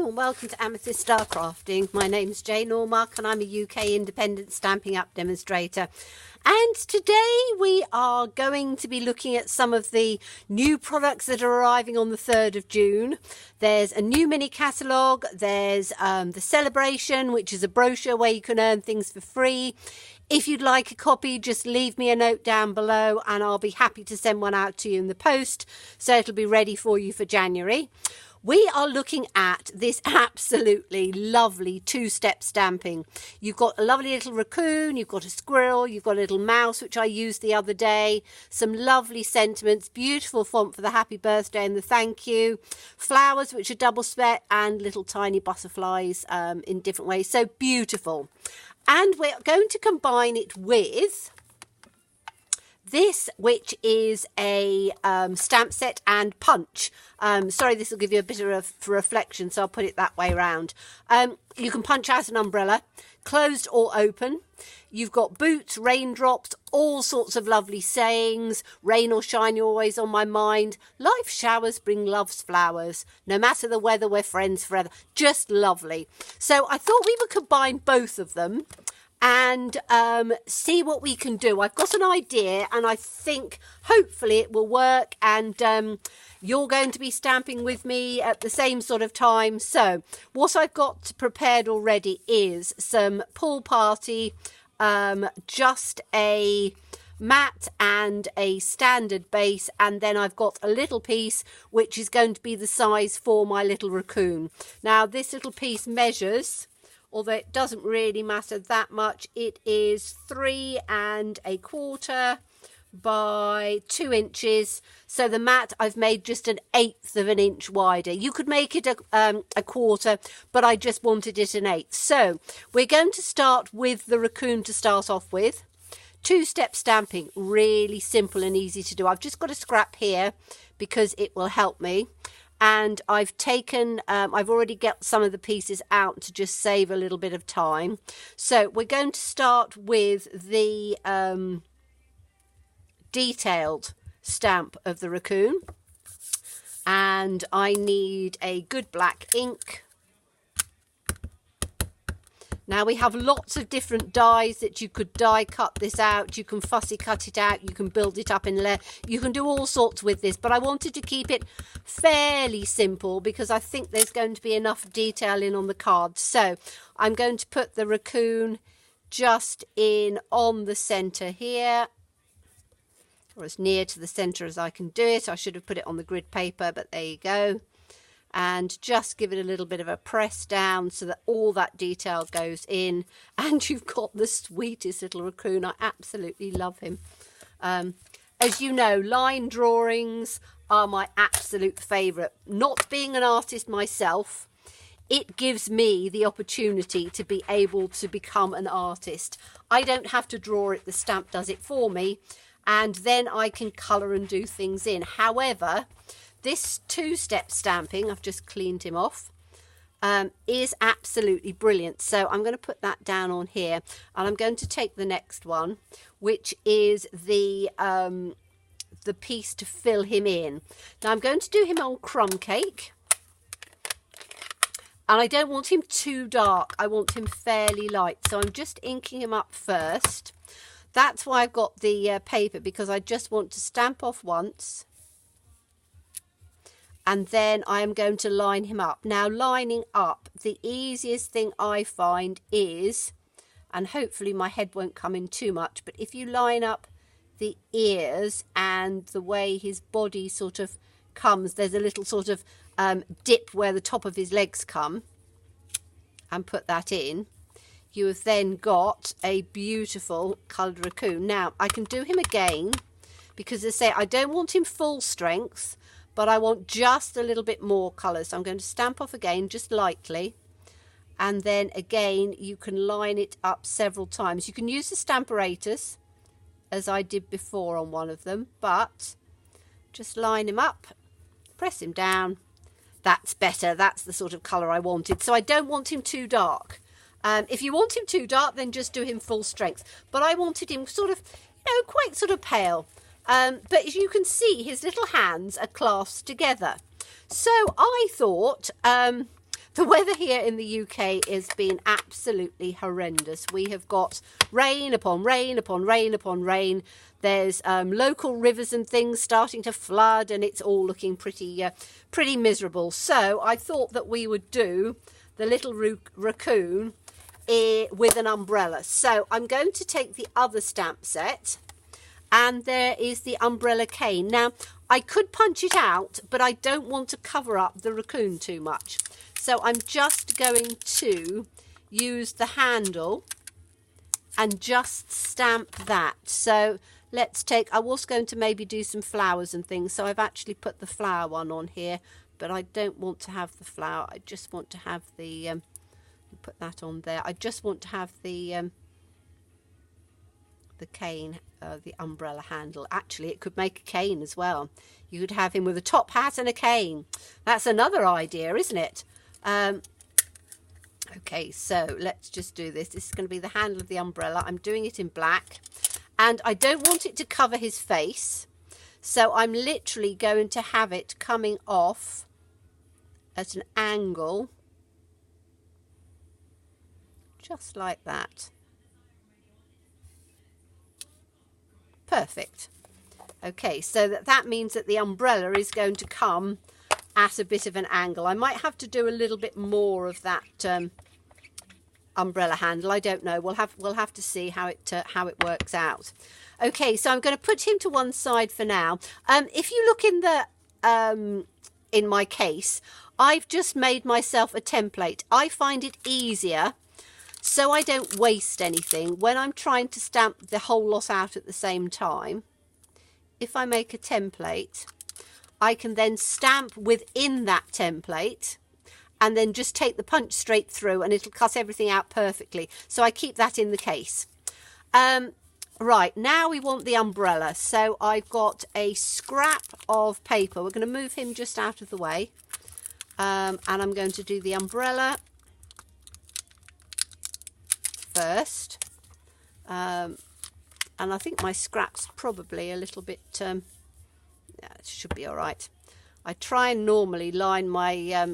Hello and welcome to Amethyst Star Crafting. My name's Jane Ormark and I'm a UK independent Stampin' Up demonstrator. And today we are going to be looking at some of the new products that are arriving on the 3rd of June. There's a new mini catalogue, there's the Saleabration, which is a brochure where you can earn things for free. If you'd like a copy, just leave me a note down below and I'll be happy to send one out to you in the post, so it'll be ready for you for January. We are looking at this absolutely lovely two-step stamping. You've got a lovely little raccoon, you've got a squirrel, you've got a little mouse, which I used the other day, some lovely sentiments, beautiful font for the happy birthday and the thank you, flowers which are double spec, and little tiny butterflies in different ways. So beautiful. And we're going to combine it with this, which is a stamp set and punch. Sorry, this will give you a bit of a reflection, so I'll put it that way around. You can punch out an umbrella, closed or open. You've got boots, raindrops, all sorts of lovely sayings. Rain or shine, you're always on my mind. Life showers bring love's flowers. No matter the weather, we're friends forever. Just lovely. So I thought we would combine both of them and see what we can do. I've got an idea and I think hopefully it will work, and you're going to be stamping with me at the same sort of time. So what I've got prepared already is some pool party, just a matte and a standard base, and then I've got a little piece which is going to be the size for my little raccoon. Now this little piece measures, although it doesn't really matter that much, it is 3 1/4 by 2 inches. So the mat I've made just 1/8 of an inch wider. You could make it a quarter, but I just wanted it 1/8. So we're going to start with the raccoon to start off with. Two-step stamping, really simple and easy to do. I've just got a scrap here because it will help me. And I've taken, I've already got some of the pieces out to just save a little bit of time. So we're going to start with the detailed stamp of the raccoon. And I need a good black ink. Now we have lots of different dies that you could die cut this out, you can fussy cut it out, you can build it up in layer, you can do all sorts with this, but I wanted to keep it fairly simple because I think there's going to be enough detail in on the cards. So I'm going to put the raccoon just in on the centre here, or as near to the centre as I can do it. I should have put it on the grid paper, but there you go. And just give it a little bit of a press down so that all that detail goes in, and you've got the sweetest little raccoon. I absolutely love him. As you know, line drawings are my absolute favourite. Not being an artist myself, it gives me the opportunity to be able to become an artist. I don't have to draw it, the stamp does it for me, and then I can colour and do things in. However, this two-step stamping, I've just cleaned him off, is absolutely brilliant. So I'm going to put that down on here, and I'm going to take the next one, which is the piece to fill him in. Now I'm going to do him on crumb cake, and I don't want him too dark. I want him fairly light, so I'm just inking him up first. That's why I've got the paper, because I just want to stamp off once. And then I am going to line him up. Now, lining up, the easiest thing I find is, and hopefully my head won't come in too much, but if you line up the ears and the way his body sort of comes, there's a little sort of dip where the top of his legs come, and put that in, you have then got a beautiful coloured raccoon. Now, I can do him again, because as I say, I don't want him full strength, but I want just a little bit more colour. So I'm going to stamp off again, just lightly. And then again, you can line it up several times. You can use the Stamparatus, as I did before on one of them, but just line him up, press him down. That's better. That's the sort of colour I wanted. So I don't want him too dark. If you want him too dark, then just do him full strength. But I wanted him sort of, you know, quite sort of pale. But as you can see, his little hands are clasped together. So I thought The weather here in the UK has been absolutely horrendous. We have got rain upon rain upon rain upon rain. There's local rivers and things starting to flood, and it's all looking pretty miserable. So I thought that we would do the little raccoon with an umbrella. So I'm going to take the other stamp set, and there is the umbrella cane. Now, I could punch it out, but I don't want to cover up the raccoon too much. So I'm just going to use the handle and just stamp that. So let's take, I was going to maybe do some flowers and things, so I've actually put the flower one on here, but I don't want to have the flower. I just want to have the, put that on there. I just want to have the cane, the umbrella handle. Actually, it could make a cane as well. You could have him with a top hat and a cane. That's another idea, isn't it? Okay, so let's just do this. This is going to be the handle of the umbrella. I'm doing it in black, and I don't want it to cover his face, so I'm literally going to have it coming off at an angle, just like that. Perfect. Okay, so that means that the umbrella is going to come at a bit of an angle. I might have to do a little bit more of that umbrella handle. I don't know. We'll have to see how it works out. Okay, so I'm going to put him to one side for now. If you look in the in my case, I've just made myself a template. I find it easier, so I don't waste anything when I'm trying to stamp the whole lot out at the same time. If I make a template, I can then stamp within that template and then just take the punch straight through, and it'll cut everything out perfectly. So I keep that in the case. Right, now we want the umbrella. So I've got a scrap of paper. We're going to move him just out of the way. And I'm going to do the umbrella first. And I think my scrap's probably a little bit... yeah, it should be all right. I try and normally line my...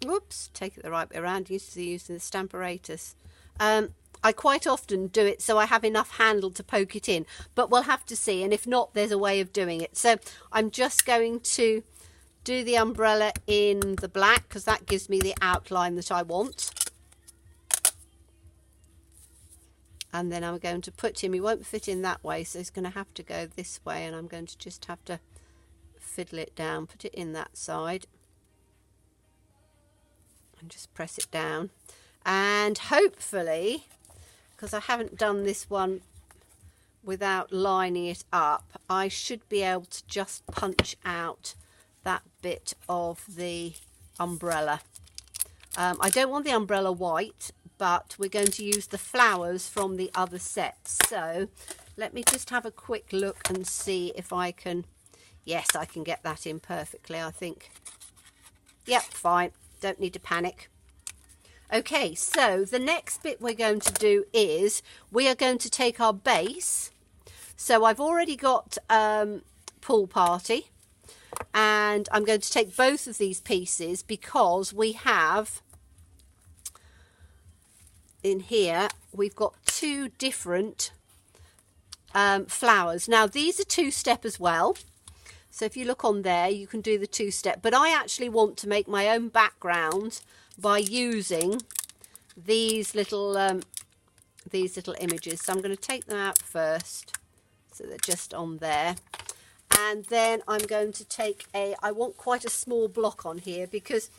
Whoops, take it the right way around, using the Stamparatus. I quite often do it so I have enough handle to poke it in, but we'll have to see, and if not, there's a way of doing it. So I'm just going to do the umbrella in the black, because that gives me the outline that I want. And then I'm going to put him, he won't fit in that way, so he's going to have to go this way, and I'm going to just have to fiddle it down, put it in that side, and just press it down. And hopefully, because I haven't done this one without lining it up, I should be able to just punch out that bit of the umbrella. I don't want the umbrella white, but we're going to use the flowers from the other set. So let me just have a quick look and see if I can... Yes, I can get that in perfectly, I think. Yep, fine. Don't need to panic. Okay, so the next bit we're going to do is we are going to take our base. So I've already got Pool Party, and I'm going to take both of these pieces because we have... in here we've got two different flowers. Now these are two-step as well, so if you look on there you can do the two-step, but I actually want to make my own background by using these little images. So I'm going to take them out first, so they're just on there, and then I'm going to take I want quite a small block on here, because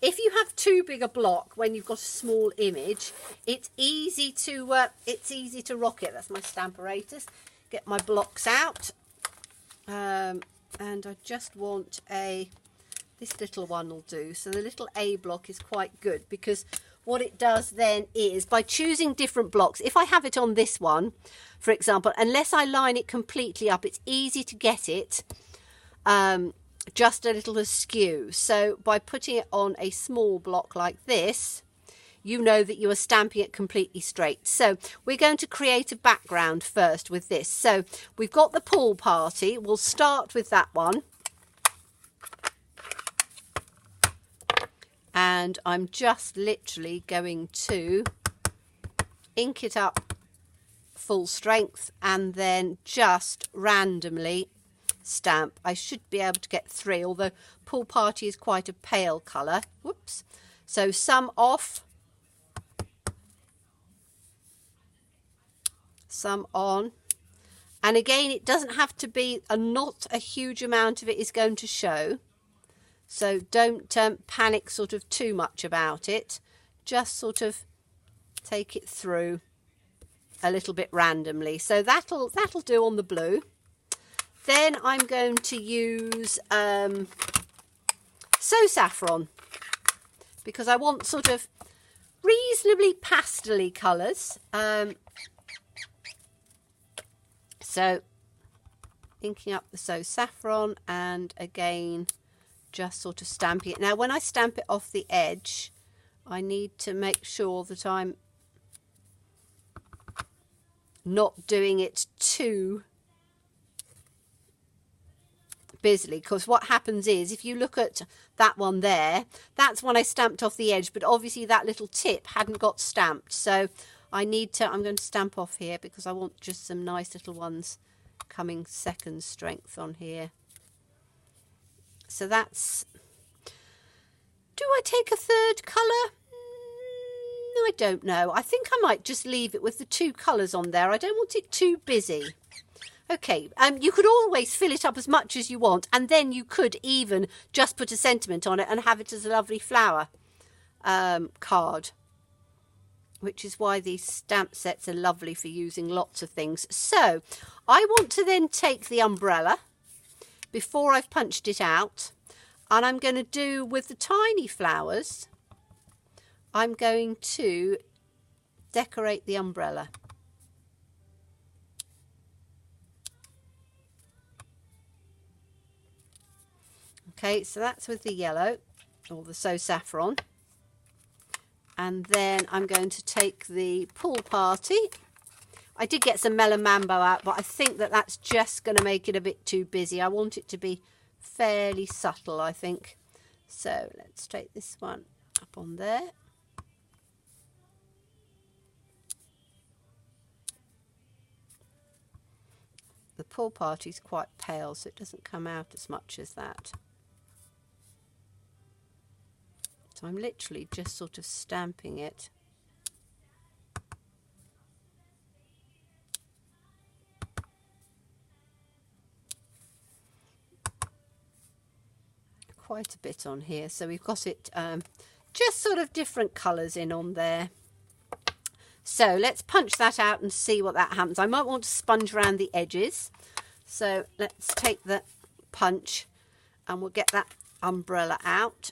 if you have too big a block when you've got a small image, it's easy to rock it. That's my Stamparatus. Get my blocks out, and I just want this little one will do. So the little A block is quite good, because what it does then is, by choosing different blocks, if I have it on this one, for example, unless I line it completely up, it's easy to get it just a little askew. So by putting it on a small block like this, you know that you are stamping it completely straight. So we're going to create a background first with this. So we've got the Pool Party. We'll start with that one. and I'm just literally going to ink it up full strength and then just randomly stamp. I should be able to get 3, although Pool Party is quite a pale colour. Whoops. So some off, some on. And again, it doesn't have to be, not a huge amount of it is going to show. So don't panic sort of too much about it. Just sort of take it through a little bit randomly. So that'll do on the blue. Then I'm going to use So Saffron, because I want sort of reasonably pastel-y colours. So inking up the So Saffron and again just sort of stamping it. Now when I stamp it off the edge, I need to make sure that I'm not doing it too busily, because what happens is, if you look at that one there, that's when I stamped off the edge, but obviously that little tip hadn't got stamped. So I'm going to stamp off here because I want just some nice little ones coming second strength on here. So that's, do I take a third colour? I don't know. I think I might just leave it with the 2 colours on there. I don't want it too busy. Okay, you could always fill it up as much as you want, and then you could even just put a sentiment on it and have it as a lovely flower card, which is why these stamp sets are lovely for using lots of things. So I want to then take the umbrella before I've punched it out, and I'm going to do with the tiny flowers, I'm going to decorate the umbrella. Okay, so that's with the yellow, or the So Saffron. And then I'm going to take the Pool Party. I did get some Melon Mambo out, but I think that that's just going to make it a bit too busy. I want it to be fairly subtle, I think. So let's take this one up on there. The Pool Party is quite pale, so it doesn't come out as much as that. So I'm literally just sort of stamping it. Quite a bit on here, so we've got it just sort of different colours in on there. So let's punch that out and see what that happens. I might want to sponge around the edges. So let's take the punch and we'll get that umbrella out.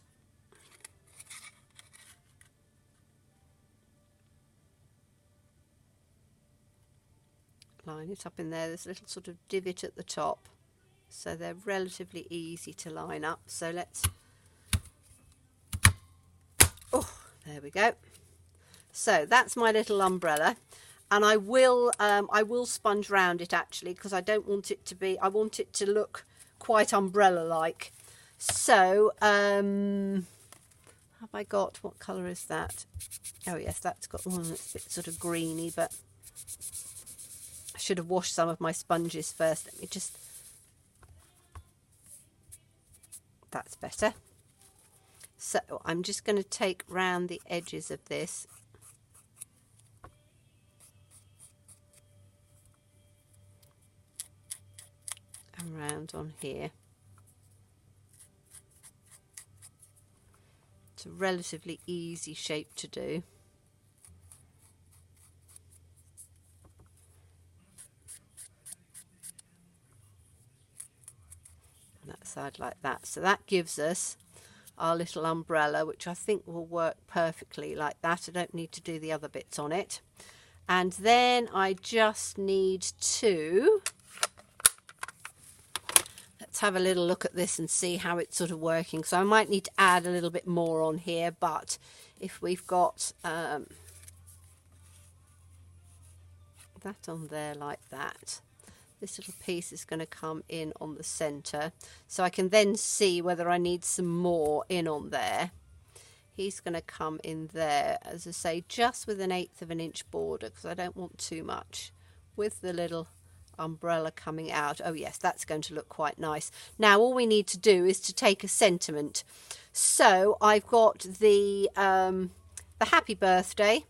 Line it up in there. There's a little sort of divot at the top, so they're relatively easy to line up. So let's, oh, there we go. So that's my little umbrella, and I will sponge round it actually, because I don't want it to be, I want it to look quite umbrella-like. So have I got, what colour is that? Oh yes, that's got one that's a bit sort of greeny, but I should have washed some of my sponges first. Let me just, that's better. So I'm just going to take round the edges of this. And round on here. It's a relatively easy shape to do. That side like that. So that gives us our little umbrella, which I think will work perfectly like that. I don't need to do the other bits on it. And then I just need to, let's have a little look at this and see how it's sort of working. So I might need to add a little bit more on here, but if we've got that on there like that, this little piece is going to come in on the center, so I can then see whether I need some more in on there. he's going to come in there, as I say, just with 1/8 of an inch border, because I don't want too much, with the little umbrella coming out. Oh yes, that's going to look quite nice. Now all we need to do is to take a sentiment. So I've got the happy birthday.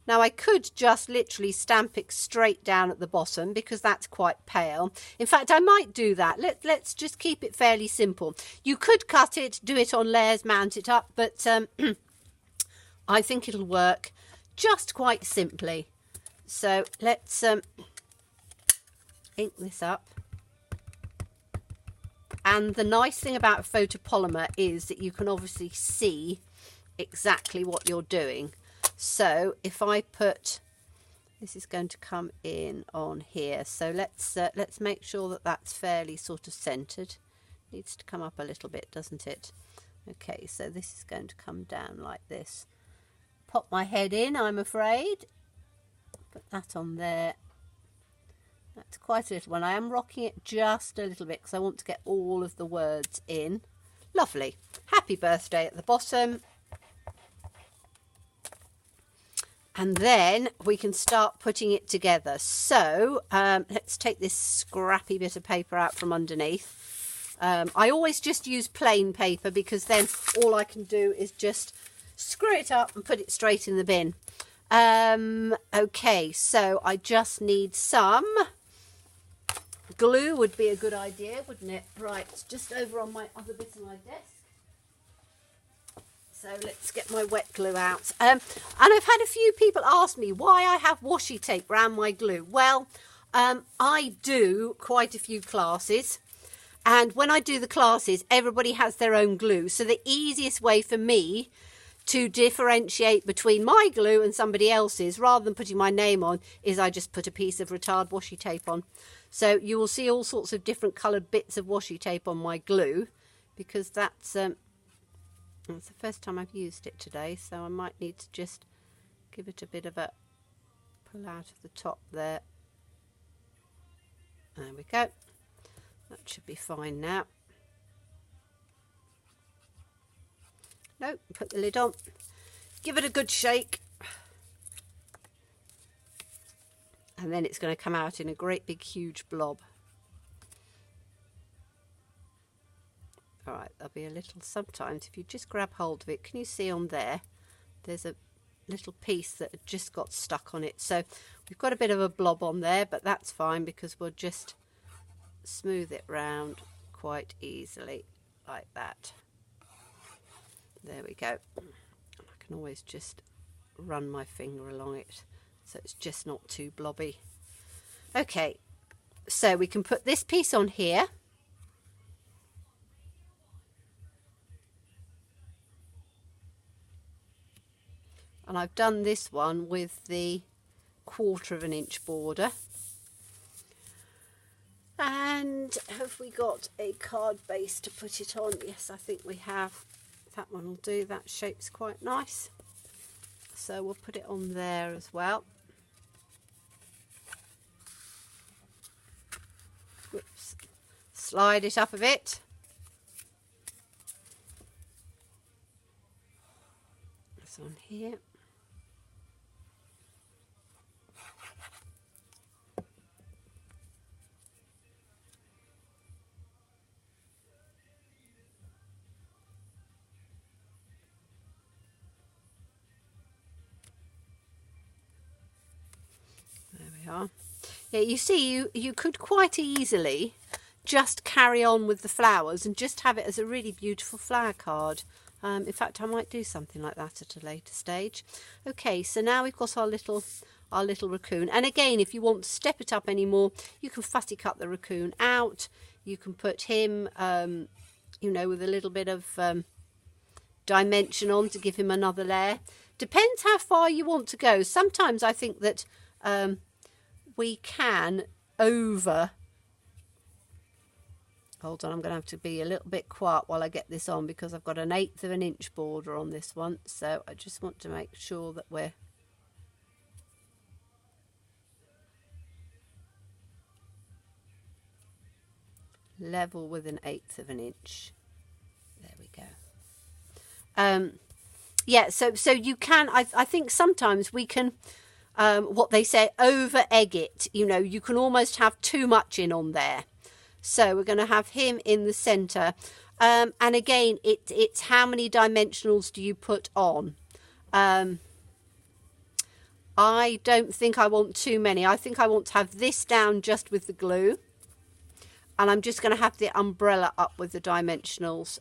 Now I could just literally stamp it straight down at the bottom because that's quite pale. In fact, I might do that. Let's just keep it fairly simple. You could cut it, do it on layers, mount it up, but I think it'll work just quite simply. So let's ink this up. And the nice thing about photopolymer is that you can obviously see exactly what you're doing. So if I put, this is going to come in on here, so let's make sure that that's fairly sort of centered. Needs to come up a little bit, doesn't it? Okay, so this is going to come down like this. Pop my head in, I'm afraid. Put that on there. That's quite a little one. I am rocking it just a little bit because I want to get all of the words in. Lovely. Happy birthday at the bottom. And then we can start putting it together. So let's take this scrappy bit of paper out from underneath. I always just use plain paper because then all I can do is just screw it up and put it straight in the bin. Okay, so I just need some glue. Would be a good idea, wouldn't it? Right, it's just over on my other bit of my desk. So let's get my wet glue out. And I've had a few people ask me why I have washi tape around my glue. Well, I do quite a few classes. And when I do the classes, everybody has their own glue. So the easiest way for me to differentiate between my glue and somebody else's, rather than putting my name on, is I just put a piece of retard washi tape on. So you will see all sorts of different coloured bits of washi tape on my glue, because that's it's the first time I've used it today, so I might need to just give it a bit of a pull out of the top there. There we go. That should be fine now. No, put the lid on. Give it a good shake. And then it's going to come out in a great big huge blob. Alright, there'll be a little, sometimes if you just grab hold of it, can you see on there, there's a little piece that had just got stuck on it. So we've got a bit of a blob on there, but that's fine because we'll just smooth it round quite easily like that. There we go. I can always just run my finger along it so it's just not too blobby. Okay, so we can put this piece on here. And I've done this one with the 1/4 of an inch border. And have we got a card base to put it on? Yes, I think we have. That one will do. That shape's quite nice. So we'll put it on there as well. Whoops. Slide it up a bit. It's on here. Are. Yeah, you see, you could quite easily just carry on with the flowers and just have it as a really beautiful flower card. In fact, I might do something like that at a later stage. Okay, so now we've got our little raccoon. And again, if you want to step it up anymore, you can fussy cut the raccoon out. You can put him, you know, with a little bit of dimension on to give him another layer. Depends how far you want to go. Sometimes I think that we can hold on, I'm going to have to be a little bit quiet while I get this on because I've got 1/8 of an inch border on this one, so I just want to make sure that we're level with 1/8 of an inch. There we go. yeah, so you can, I think sometimes we can, what they say, over egg it. You know, you can almost have too much in on there. So we're going to have him in the center. And again, it's how many dimensionals do you put on? I don't think I want too many. I think I want to have this down just with the glue. And I'm just going to have the umbrella up with the dimensionals.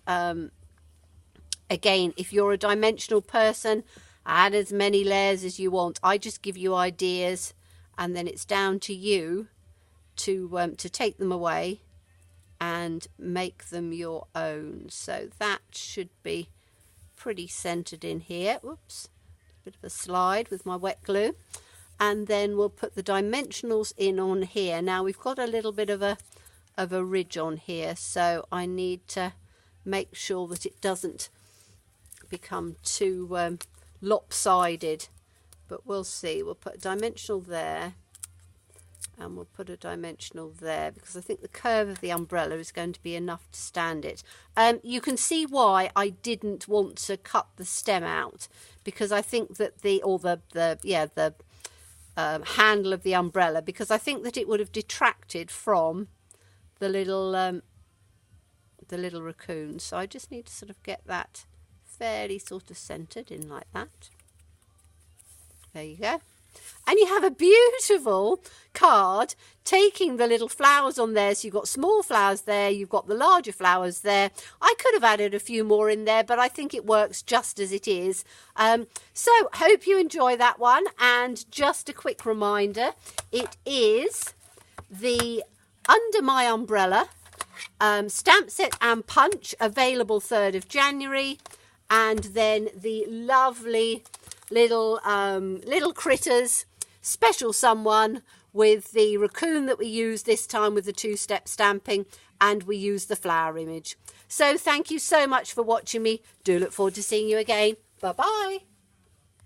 Again, if you're a dimensional person, add as many layers as you want. I just give you ideas, and then it's down to you to take them away and make them your own. So that should be pretty centered in here. Oops, a bit of a slide with my wet glue. And then we'll put the dimensionals in on here. Now we've got a little bit of a ridge on here, so I need to make sure that it doesn't become too lopsided, but we'll see. We'll put a dimensional there, and we'll put a dimensional there, because I think the curve of the umbrella is going to be enough to stand it. You can see why I didn't want to cut the stem out, because I think that the handle of the umbrella, because I think that it would have detracted from the little raccoon. So I just need to sort of get that fairly sort of centered in like that. There you go. And you have a beautiful card taking the little flowers on there. So you've got small flowers there, you've got the larger flowers there. I could have added a few more in there, but I think it works just as it is. So hope you enjoy that one. And just a quick reminder, it is the Under My Umbrella stamp set and punch, available 3rd of January. And then the lovely little critters, special someone, with the raccoon that we use this time with the 2-step stamping, and we use the flower image. So thank you so much for watching me. Do look forward to seeing you again. Bye bye.